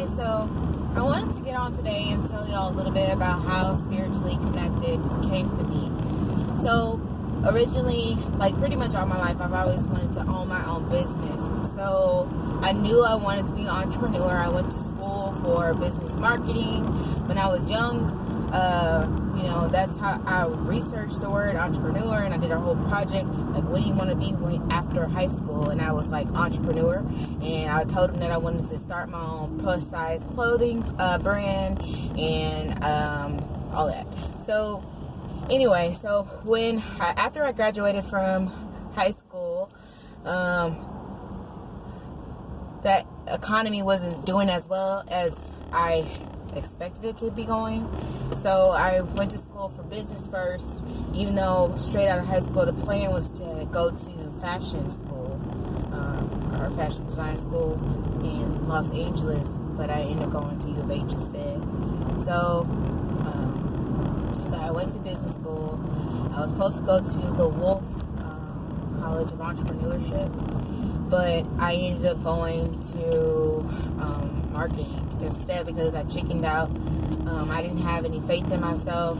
Okay, so I wanted to get on today and tell y'all a little bit about how Spiritually Connected came to be. So originally, like pretty much all my life, I've always wanted to own my own business. So I knew I wanted to be an entrepreneur. I went to school for business marketing when I was young. That's how I researched the word entrepreneur, and I did a whole project like, what do you want to be after high school? And I was like, entrepreneur. And I told them that I wanted to start my own plus size clothing brand and all that. So anyway, so after I graduated from high school, that economy wasn't doing as well as I expected it to be going. So I went to school for business first, even though straight out of high school the plan was to go to fashion school, or fashion design school in Los Angeles, but I ended up going to U of H instead. So I went to business school. I was supposed to go to the Wolf College of Entrepreneurship, but I ended up going to marketing instead because I chickened out. I didn't have any faith in myself,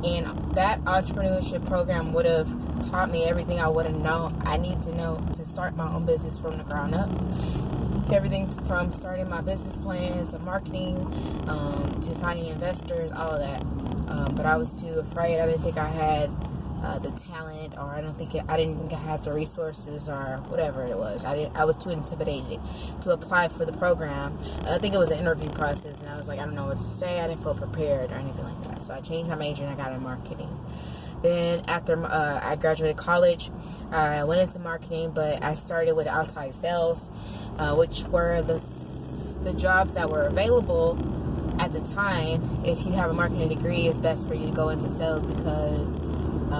and that entrepreneurship program would have taught me everything I need to know to start my own business from the ground up. Everything from starting my business plan to marketing, to finding investors, all of that. But I was too afraid. I didn't think I had the talent, or I didn't think I had the resources, or whatever it was. I was too intimidated to apply for the program. I think it was an interview process, and I was like, I don't know what to say. I didn't feel prepared or anything like that. So I changed my major and I got in marketing. Then after I graduated college, I went into marketing, but I started with outside sales, which were the jobs that were available at the time. If you have a marketing degree, it's best for you to go into sales because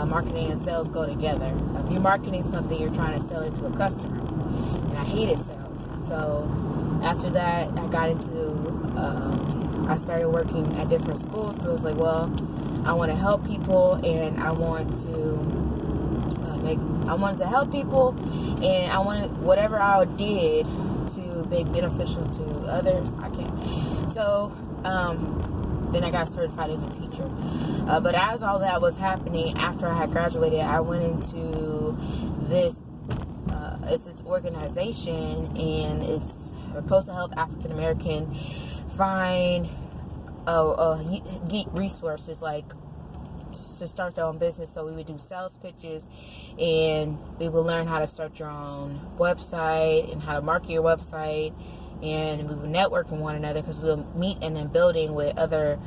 marketing and sales go together. If you're marketing something, you're trying to sell it to a customer, and I hated sales. So after that, I got into I started working at different schools because I was like, well, I want to help people, and I wanted to help people, and I wanted whatever I did to be beneficial to others. I can't. So then I got certified as a teacher. But as all that was happening, after I had graduated, I went into this organization, and it's supposed to help African American find get resources like to start their own business. So we would do sales pitches, and we would learn how to start your own website and how to market your website, and we would network with one another because we would meet in a building with other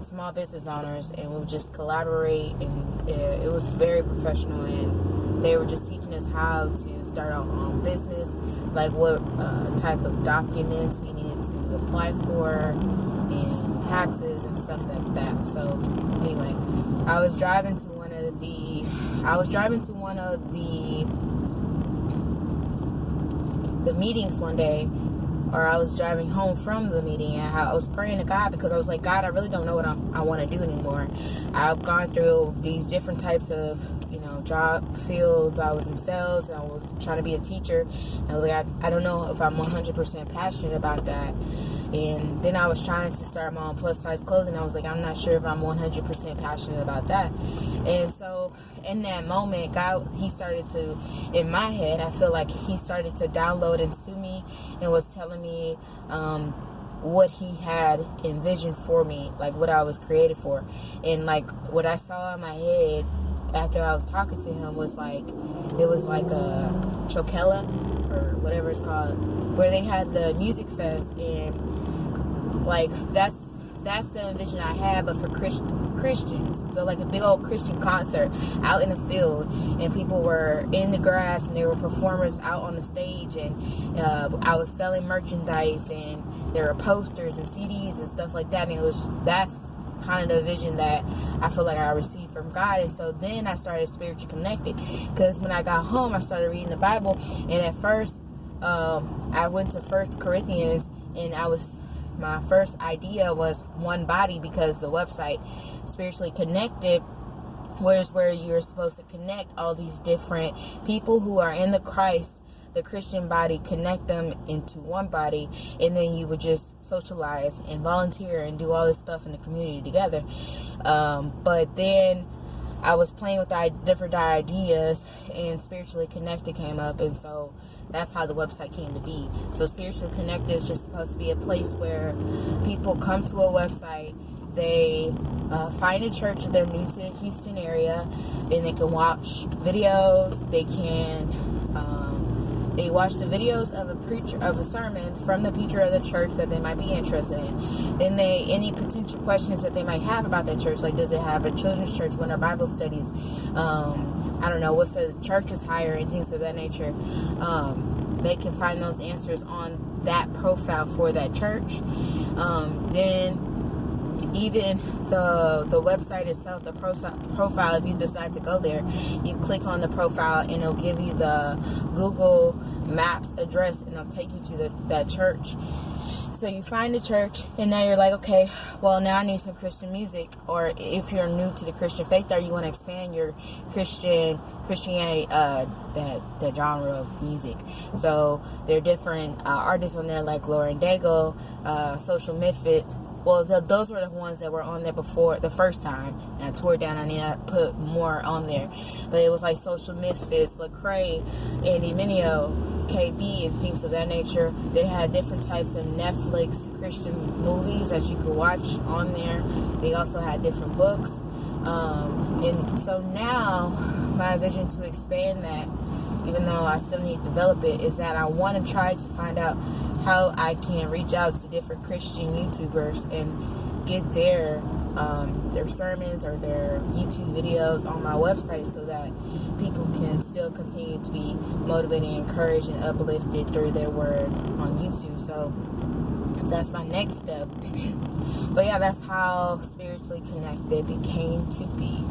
small business owners, and we would just collaborate, and it was very professional, and they were just teaching us how to start our own business, like what type of documents we needed to apply for, and taxes and stuff like that. So anyway, I was driving to one of the meetings one day, or I was driving home from the meeting, and I was praying to God because I was like, God, I really don't know what I want to do anymore. I've gone through these different types of, job fields. I was in sales, and I was trying to be a teacher. And I was like, I don't know if I'm 100% passionate about that. And then I was trying to start my own plus size clothing. I was like, I'm not sure if I'm 100% passionate about that. And so in that moment, God, he started to, in my head, I feel like he started to download into me and was telling me what he had envisioned for me, like what I was created for. And like what I saw in my head after I was talking to him was like, it was like a Chokella or whatever it's called, where they had the music fest, and like that's the vision I had, but for Christians. So like a big old Christian concert out in the field, and people were in the grass, and there were performers out on the stage, and I was selling merchandise, and there were posters and CDs and stuff like that, and that's kind of the vision that I feel like I received from God. And so then I started Spiritually Connected, because when I got home, I started reading the Bible, and at first I went to 1 Corinthians, and my first idea was one body, because the website Spiritually Connected was where you're supposed to connect all these different people who are in the Christ the Christian body, connect them into one body, and then you would just socialize and volunteer and do all this stuff in the community together. But then I was playing with different ideas, and Spiritually Connected came up, and so that's how the website came to be. So Spiritually Connected is just supposed to be a place where people come to a website, they find a church if they're new to the Houston area, and they can watch videos. They can they watch the videos of a sermon from the preacher of the church that they might be interested in. Then any potential questions that they might have about that church, like does it have a children's church, when are Bible studies, I don't know, what's the church's hire, and things of that nature. They can find those answers on that profile for that church. Then even the website itself, the profile, if you decide to go there, you click on the profile and it'll give you the Google Maps address, and it'll take you to that church. So you find the church, and now you're like, okay, well, now I need some Christian music. Or if you're new to the Christian faith, or you want to expand your Christianity, that genre of music. So there are different artists on there, like Lauren Daigle, Social Misfits. Well, those were the ones that were on there before the first time, and I tore it down. I need to put more on there, but it was like Social Misfits, Lecrae, Andy Mineo, KB, and things of that nature. They had different types of Netflix Christian movies that you could watch on there. They also had different books, and so now my vision to expand that, even though I still need to develop it, is that I want to try to find out how I can reach out to different Christian YouTubers and get their sermons or their YouTube videos on my website, so that people can still continue to be motivated, encouraged, and uplifted through their word on YouTube. So that's my next step. But yeah, that's how Spiritually Connected became to be.